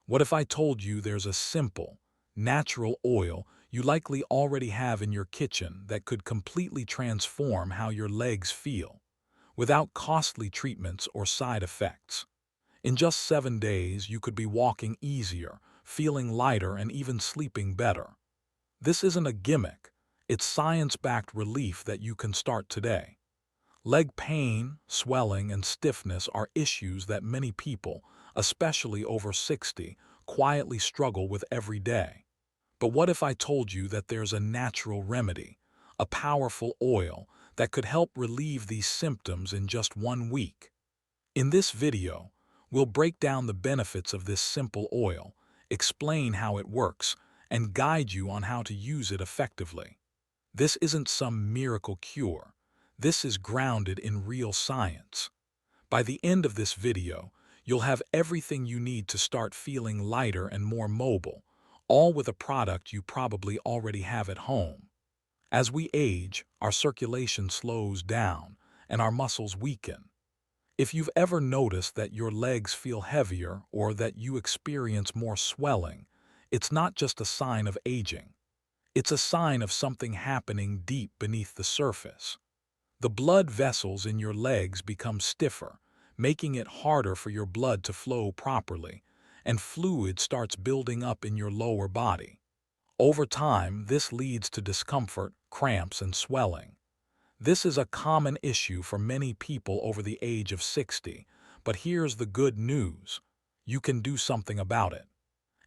What if I told you there's a simple, natural oil you likely already have in your kitchen that could completely transform how your legs feel, without costly treatments or side effects? In just 7 days, you could be walking easier, feeling lighter, and even sleeping better. This isn't a gimmick. It's science-backed relief that you can start today. Leg pain, swelling, and stiffness are issues that many people, especially over 60, quietly struggle with every day. But what if I told you that there's a natural remedy, a powerful oil that could help relieve these symptoms in just 1 week? In this video, we'll break down the benefits of this simple oil, explain how it works, and guide you on how to use it effectively. This isn't some miracle cure. This is grounded in real science. By the end of this video, you'll have everything you need to start feeling lighter and more mobile, all with a product you probably already have at home. As we age, our circulation slows down and our muscles weaken. If you've ever noticed that your legs feel heavier or that you experience more swelling, it's not just a sign of aging. It's a sign of something happening deep beneath the surface. The blood vessels in your legs become stiffer, making it harder for your blood to flow properly, and fluid starts building up in your lower body. Over time, this leads to discomfort, cramps, and swelling. This is a common issue for many people over the age of 60, but here's the good news. You can do something about it.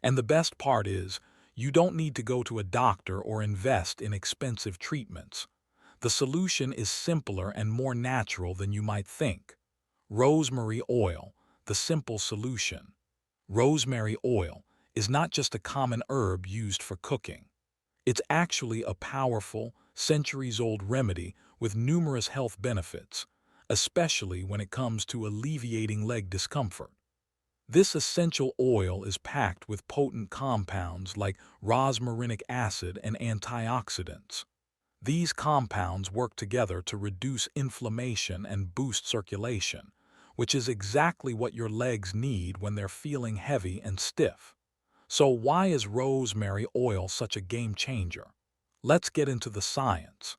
And the best part is, you don't need to go to a doctor or invest in expensive treatments. The solution is simpler and more natural than you might think. Rosemary oil, the simple solution. Rosemary oil is not just a common herb used for cooking. It's actually a powerful, centuries-old remedy with numerous health benefits, especially when it comes to alleviating leg discomfort. This essential oil is packed with potent compounds like rosmarinic acid and antioxidants. These compounds work together to reduce inflammation and boost circulation, which is exactly what your legs need when they're feeling heavy and stiff. So why is rosemary oil such a game changer? Let's get into the science.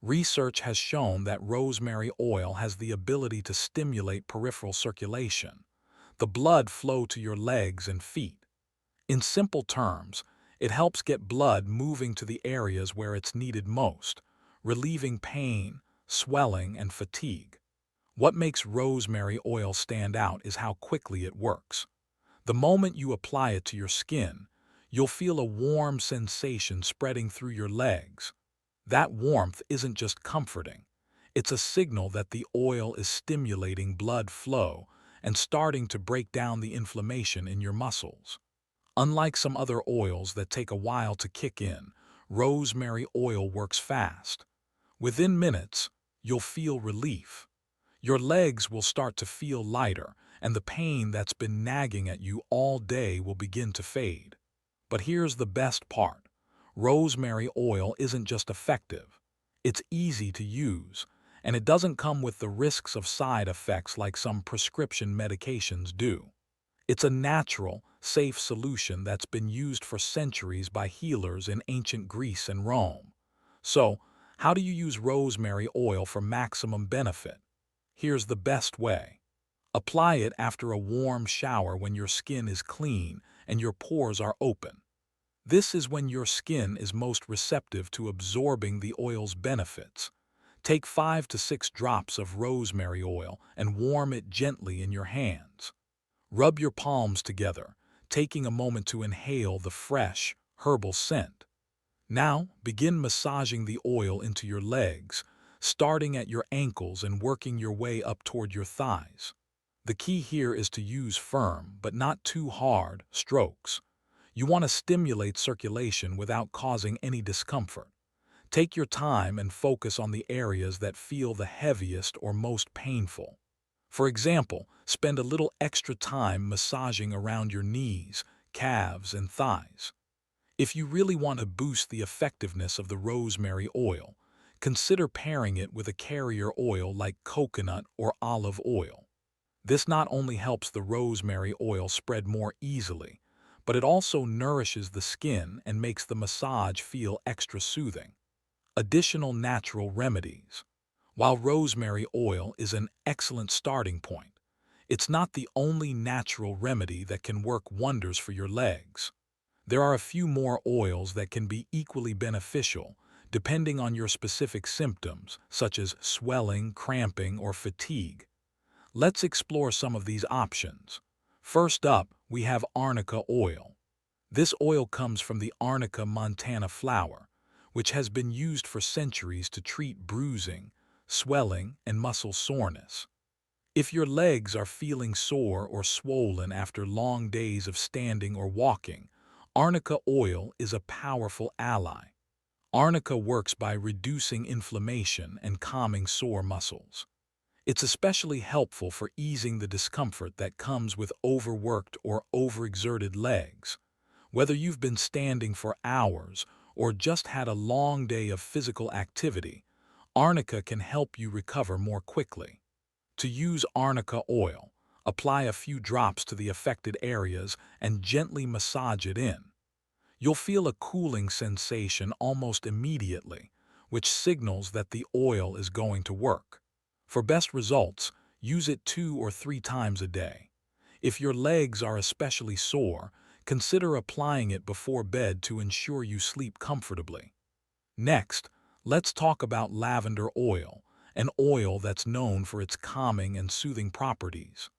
Research has shown that rosemary oil has the ability to stimulate peripheral circulation, the blood flow to your legs and feet. In simple terms, it helps get blood moving to the areas where it's needed most, relieving pain, swelling, and fatigue. What makes rosemary oil stand out is how quickly it works. The moment you apply it to your skin, you'll feel a warm sensation spreading through your legs. That warmth isn't just comforting. It's a signal that the oil is stimulating blood flow and starting to break down the inflammation in your muscles. Unlike some other oils that take a while to kick in, rosemary oil works fast. Within minutes, you'll feel relief. Your legs will start to feel lighter, and the pain that's been nagging at you all day will begin to fade. But here's the best part. Rosemary oil isn't just effective. It's easy to use, and it doesn't come with the risks of side effects like some prescription medications do. It's a natural, safe solution that's been used for centuries by healers in ancient Greece and Rome. So, how do you use rosemary oil for maximum benefit? Here's the best way. Apply it after a warm shower when your skin is clean and your pores are open. This is when your skin is most receptive to absorbing the oil's benefits. Take 5 to 6 drops of rosemary oil and warm it gently in your hands. Rub your palms together, taking a moment to inhale the fresh, herbal scent. Now, begin massaging the oil into your legs, starting at your ankles and working your way up toward your thighs. The key here is to use firm, but not too hard, strokes. You want to stimulate circulation without causing any discomfort. Take your time and focus on the areas that feel the heaviest or most painful. For example, spend a little extra time massaging around your knees, calves, and thighs. If you really want to boost the effectiveness of the rosemary oil, consider pairing it with a carrier oil like coconut or olive oil. This not only helps the rosemary oil spread more easily, but it also nourishes the skin and makes the massage feel extra soothing. Additional natural remedies. While rosemary oil is an excellent starting point, it's not the only natural remedy that can work wonders for your legs. There are a few more oils that can be equally beneficial, depending on your specific symptoms, such as swelling, cramping, or fatigue. Let's explore some of these options. First up, we have Arnica oil. This oil comes from the Arnica montana flower, which has been used for centuries to treat bruising, swelling, and muscle soreness. If your legs are feeling sore or swollen after long days of standing or walking, Arnica oil is a powerful ally. Arnica works by reducing inflammation and calming sore muscles. It's especially helpful for easing the discomfort that comes with overworked or overexerted legs. Whether you've been standing for hours or just had a long day of physical activity, Arnica can help you recover more quickly. To use Arnica oil, apply a few drops to the affected areas and gently massage it in. You'll feel a cooling sensation almost immediately, which signals that the oil is going to work. For best results, use it 2 or 3 times a day. If your legs are especially sore, consider applying it before bed to ensure you sleep comfortably. Next, let's talk about lavender oil, an oil that's known for its calming and soothing properties.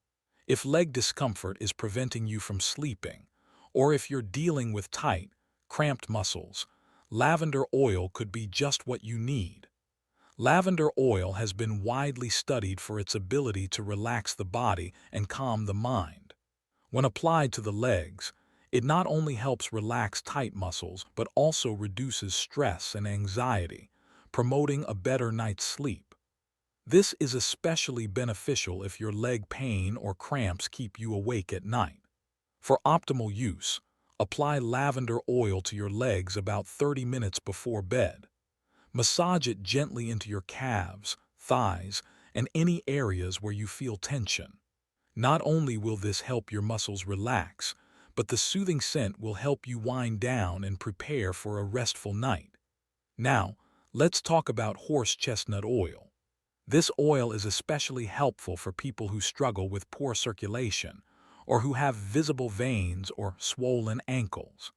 If leg discomfort is preventing you from sleeping, or if you're dealing with tight, cramped muscles, lavender oil could be just what you need. Lavender oil has been widely studied for its ability to relax the body and calm the mind. When applied to the legs, it not only helps relax tight muscles but also reduces stress and anxiety, promoting a better night's sleep. This is especially beneficial if your leg pain or cramps keep you awake at night. For optimal use, apply lavender oil to your legs about 30 minutes before bed. Massage it gently into your calves, thighs, and any areas where you feel tension. Not only will this help your muscles relax, but the soothing scent will help you wind down and prepare for a restful night. Now, let's talk about horse chestnut oil. This oil is especially helpful for people who struggle with poor circulation or who have visible veins or swollen ankles.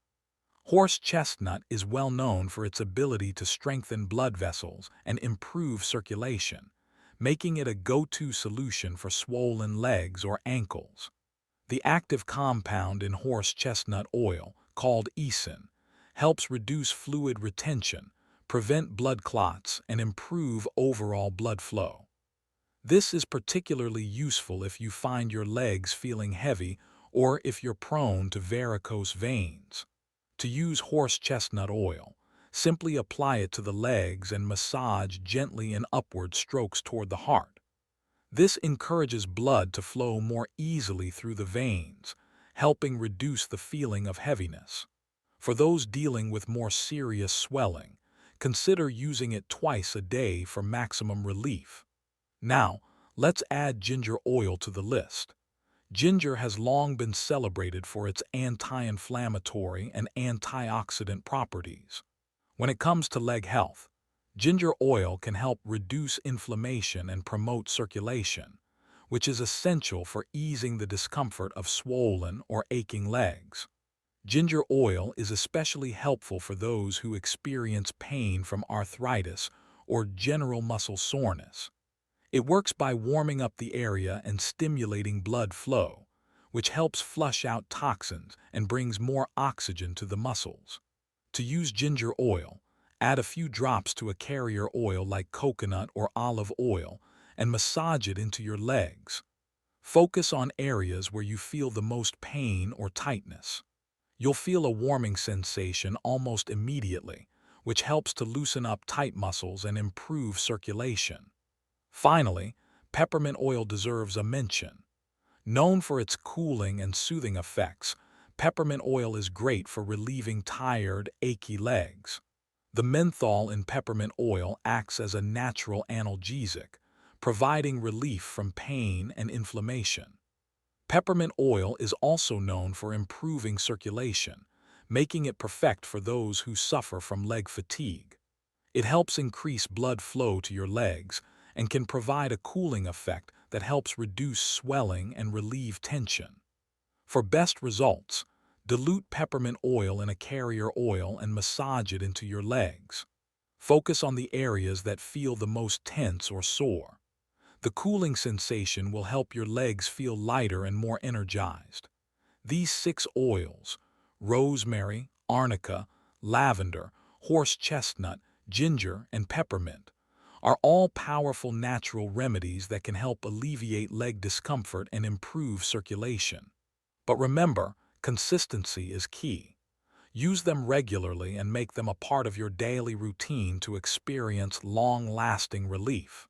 Horse chestnut is well known for its ability to strengthen blood vessels and improve circulation, making it a go-to solution for swollen legs or ankles. The active compound in horse chestnut oil, called ecin, helps reduce fluid retention, prevent blood clots, and improve overall blood flow. This is particularly useful if you find your legs feeling heavy or if you're prone to varicose veins. To use horse chestnut oil, simply apply it to the legs and massage gently in upward strokes toward the heart. This encourages blood to flow more easily through the veins, helping reduce the feeling of heaviness. For those dealing with more serious swelling, consider using it twice a day for maximum relief. Now, let's add ginger oil to the list. Ginger has long been celebrated for its anti-inflammatory and antioxidant properties. When it comes to leg health, ginger oil can help reduce inflammation and promote circulation, which is essential for easing the discomfort of swollen or aching legs. Ginger oil is especially helpful for those who experience pain from arthritis or general muscle soreness. It works by warming up the area and stimulating blood flow, which helps flush out toxins and brings more oxygen to the muscles. To use ginger oil, add a few drops to a carrier oil like coconut or olive oil and massage it into your legs. Focus on areas where you feel the most pain or tightness. You'll feel a warming sensation almost immediately, which helps to loosen up tight muscles and improve circulation. Finally, peppermint oil deserves a mention. Known for its cooling and soothing effects, peppermint oil is great for relieving tired, achy legs. The menthol in peppermint oil acts as a natural analgesic, providing relief from pain and inflammation. Peppermint oil is also known for improving circulation, making it perfect for those who suffer from leg fatigue. It helps increase blood flow to your legs and can provide a cooling effect that helps reduce swelling and relieve tension. For best results, dilute peppermint oil in a carrier oil and massage it into your legs. Focus on the areas that feel the most tense or sore. The cooling sensation will help your legs feel lighter and more energized. These 6 oils, rosemary, arnica, lavender, horse chestnut, ginger, and peppermint, are all powerful natural remedies that can help alleviate leg discomfort and improve circulation. But remember, consistency is key. Use them regularly and make them a part of your daily routine to experience long-lasting relief.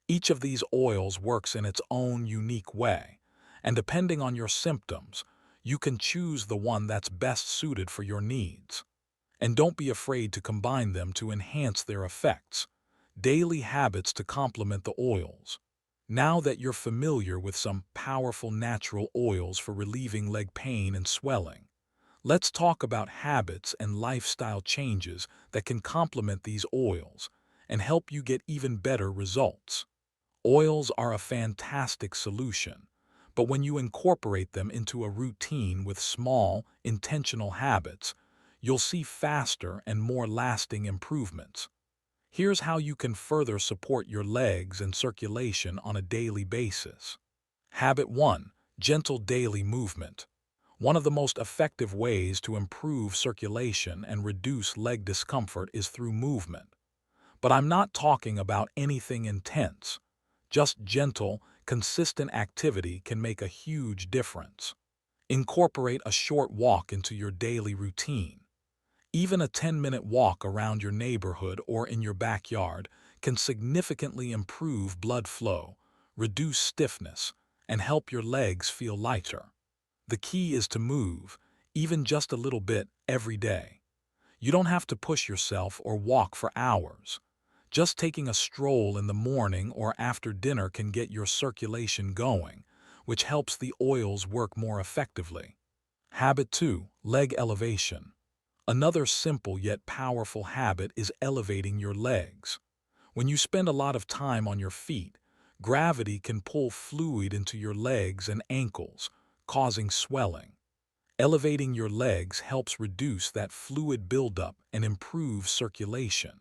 Each of these oils works in its own unique way, and depending on your symptoms, you can choose the one that's best suited for your needs. And don't be afraid to combine them to enhance their effects. Daily habits to complement the oils. Now that you're familiar with some powerful natural oils for relieving leg pain and swelling, let's talk about habits and lifestyle changes that can complement these oils and help you get even better results. Oils are a fantastic solution, but when you incorporate them into a routine with small, intentional habits, you'll see faster and more lasting improvements. Here's how you can further support your legs and circulation on a daily basis. Habit 1. Gentle daily movement. One of the most effective ways to improve circulation and reduce leg discomfort is through movement. But I'm not talking about anything intense. Just gentle, consistent activity can make a huge difference. Incorporate a short walk into your daily routine. Even a 10-minute walk around your neighborhood or in your backyard can significantly improve blood flow, reduce stiffness, and help your legs feel lighter. The key is to move, even just a little bit, every day. You don't have to push yourself or walk for hours. Just taking a stroll in the morning or after dinner can get your circulation going, which helps the oils work more effectively. Habit 2. Leg elevation. Another simple yet powerful habit is elevating your legs. When you spend a lot of time on your feet, gravity can pull fluid into your legs and ankles, causing swelling. Elevating your legs helps reduce that fluid buildup and improve circulation.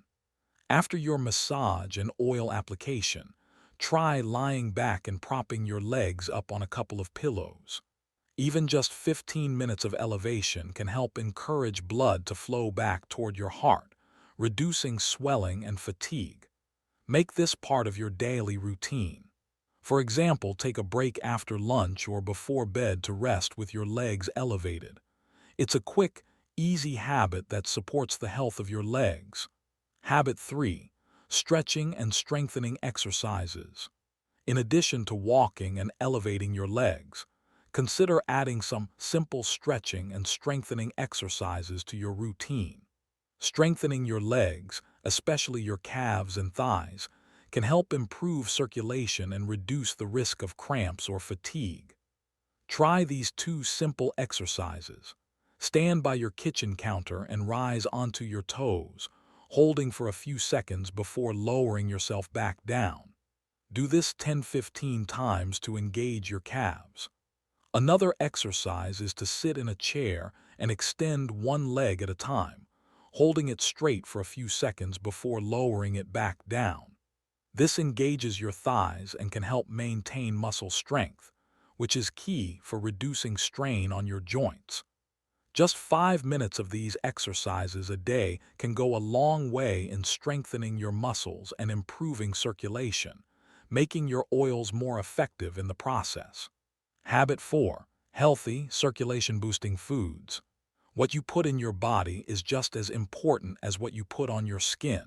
After your massage and oil application, try lying back and propping your legs up on a couple of pillows. Even just 15 minutes of elevation can help encourage blood to flow back toward your heart, reducing swelling and fatigue. Make this part of your daily routine. For example, take a break after lunch or before bed to rest with your legs elevated. It's a quick, easy habit that supports the health of your legs. Habit 3. Stretching and strengthening exercises. In addition to walking and elevating your legs, consider adding some simple stretching and strengthening exercises to your routine. Strengthening your legs, especially your calves and thighs, can help improve circulation and reduce the risk of cramps or fatigue. Try these 2 simple exercises. Stand by your kitchen counter and rise onto your toes, holding for a few seconds before lowering yourself back down. Do this 10-15 times to engage your calves. Another exercise is to sit in a chair and extend one leg at a time, holding it straight for a few seconds before lowering it back down. This engages your thighs and can help maintain muscle strength, which is key for reducing strain on your joints. Just 5 minutes of these exercises a day can go a long way in strengthening your muscles and improving circulation, making your oils more effective in the process. Habit 4. Healthy, circulation-boosting foods. What you put in your body is just as important as what you put on your skin.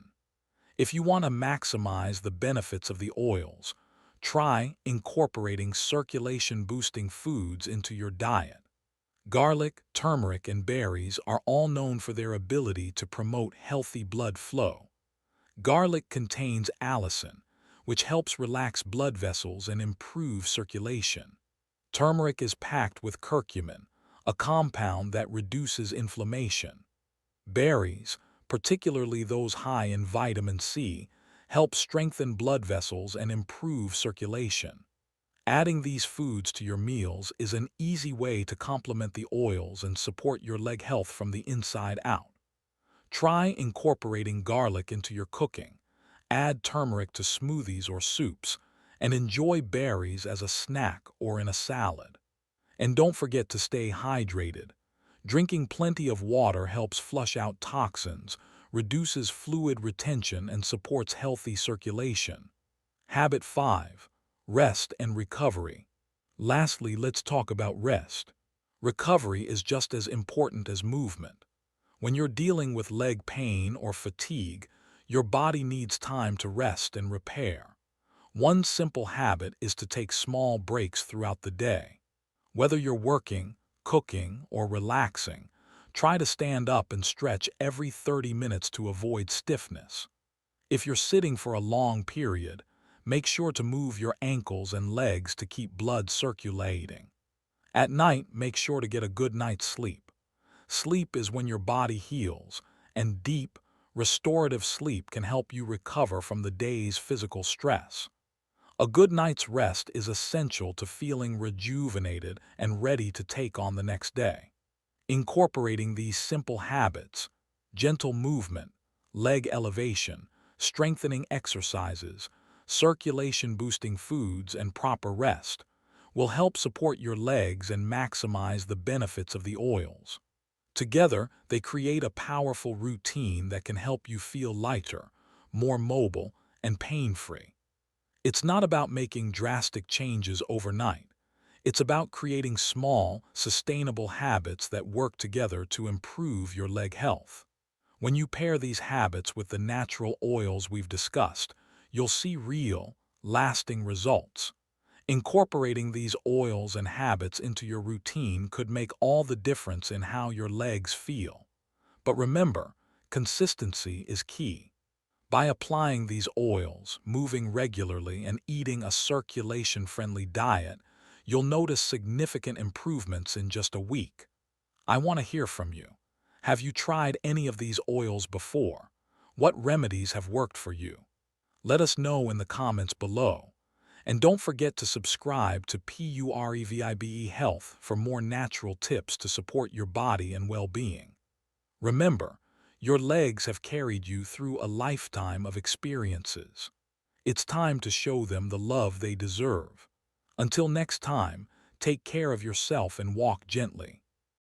If you want to maximize the benefits of the oils, try incorporating circulation-boosting foods into your diet. Garlic, turmeric, and berries are all known for their ability to promote healthy blood flow. Garlic contains allicin, which helps relax blood vessels and improve circulation. Turmeric is packed with curcumin, a compound that reduces inflammation. Berries, particularly those high in vitamin C, help strengthen blood vessels and improve circulation. Adding these foods to your meals is an easy way to complement the oils and support your leg health from the inside out. Try incorporating garlic into your cooking. Add turmeric to smoothies or soups, and enjoy berries as a snack or in a salad. And don't forget to stay hydrated. Drinking plenty of water helps flush out toxins, reduces fluid retention, and supports healthy circulation. Habit 5. Rest and recovery. Lastly, let's talk about rest. Recovery is just as important as movement. When you're dealing with leg pain or fatigue, your body needs time to rest and repair. One simple habit is to take small breaks throughout the day. Whether you're working, cooking, or relaxing, try to stand up and stretch every 30 minutes to avoid stiffness. If you're sitting for a long period, make sure to move your ankles and legs to keep blood circulating. At night, make sure to get a good night's sleep. Sleep is when your body heals, and deep, restorative sleep can help you recover from the day's physical stress. A good night's rest is essential to feeling rejuvenated and ready to take on the next day. Incorporating these simple habits, gentle movement, leg elevation, strengthening exercises, circulation-boosting foods, and proper rest, will help support your legs and maximize the benefits of the oils. Together, they create a powerful routine that can help you feel lighter, more mobile, and pain-free. It's not about making drastic changes overnight. It's about creating small, sustainable habits that work together to improve your leg health. When you pair these habits with the natural oils we've discussed, you'll see real, lasting results. Incorporating these oils and habits into your routine could make all the difference in how your legs feel. But remember, consistency is key. By applying these oils, moving regularly, and eating a circulation-friendly diet, you'll notice significant improvements in just a week. I want to hear from you. Have you tried any of these oils before? What remedies have worked for you? Let us know in the comments below. And don't forget to subscribe to Purevibe Health for more natural tips to support your body and well-being. Remember, your legs have carried you through a lifetime of experiences. It's time to show them the love they deserve. Until next time, take care of yourself and walk gently.